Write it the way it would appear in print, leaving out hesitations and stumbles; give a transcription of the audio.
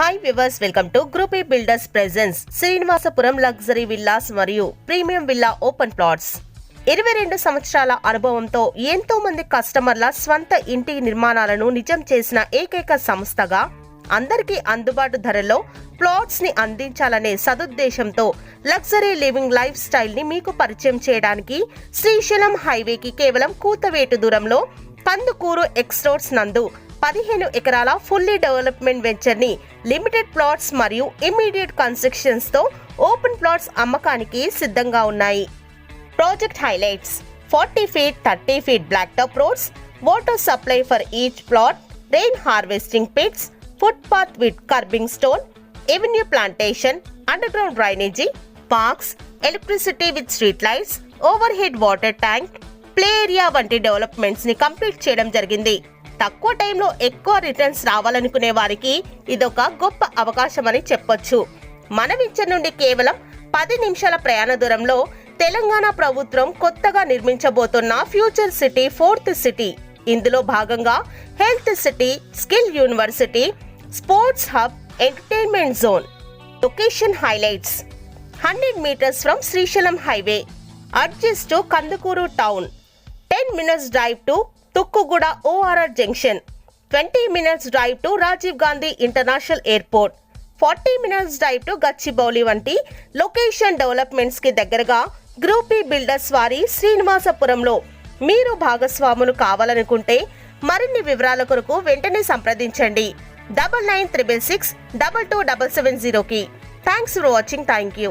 Hi viewers, welcome to group A builders presence Srinivasapuram luxury villas మరియు premium villa open plots. 22 సంవత్సరాల అనుభవంతో ఎంతో మంది కస్టమర్ల స్వంత ఇంటి నిర్మాణాలను నిజం చేసిన ఏకైక సంస్థగా అందరికీ అందుబాటు ధరల్లో ప్లాట్స్ ని అందించాలనే సదుద్దేశంతో లగ్జరీ లివింగ్ లైఫ్ స్టైల్ ని మీకు పరిచయం చేయడానికి శ్రీశైలం హైవేకి కేవలం కూతవేటు దూరంలో కందుకూరు ఎక్స్ రోడ్స్ నందు 15 ఎకరాల ఫుల్లీ డెవలప్మెంట్ వెంచర్ ని లిమిటెడ్ ప్లాట్స్ మరియు ఇమ్మీడియట్ కన్స్ట్రక్షన్స్ తో ఓపెన్ ప్లాట్స్ అమ్మకానికి సిద్ధంగా ఉన్నాయి. Project highlights: 40 feet 30 feet black top roads, water supply for each plot, rain harvesting pits, footpath with curbing stone, avenue plantation, underground drainage, parks, electricity with street lights, overhead water tank, play area వంటి developments ని complete చేయడం జరిగింది. తక్కువ టైంలో ఎక్కువ returns రావాలనుకునే వారికి ఇదొక గొప్ప అవకాశమని చెప్పొచ్చు. మన వెంచర్ నుండి కేవలం 10 నిమిషాల ప్రయాణ దూరంలో తెలంగాణ ప్రభుత్వం కొత్తగా నిర్మించబోతున్న ఫ్యూచర్ సిటీ 4th సిటీ. ఇందులో భాగంగా health city, skill university, sports hub, entertainment zone. Location highlights: 100 meters from Srisailam highway, adjust to Kandukur town, 10 minutes drive to Tukkuguda ORR junction, 20 minutes drive to Rajiv Gandhi international airport, 40 minutes drive to Gachibowli వంటి location developments కి దగ్గరగా group ఈ builders వారి శ్రీనివాసపురంలో మీరు భాగస్వాములు కావాలనుకుంటే మరిన్ని వివరాల కొరకు వెంటనే సంప్రదించండి 9966622770కి. Thanks for watching. Thank you.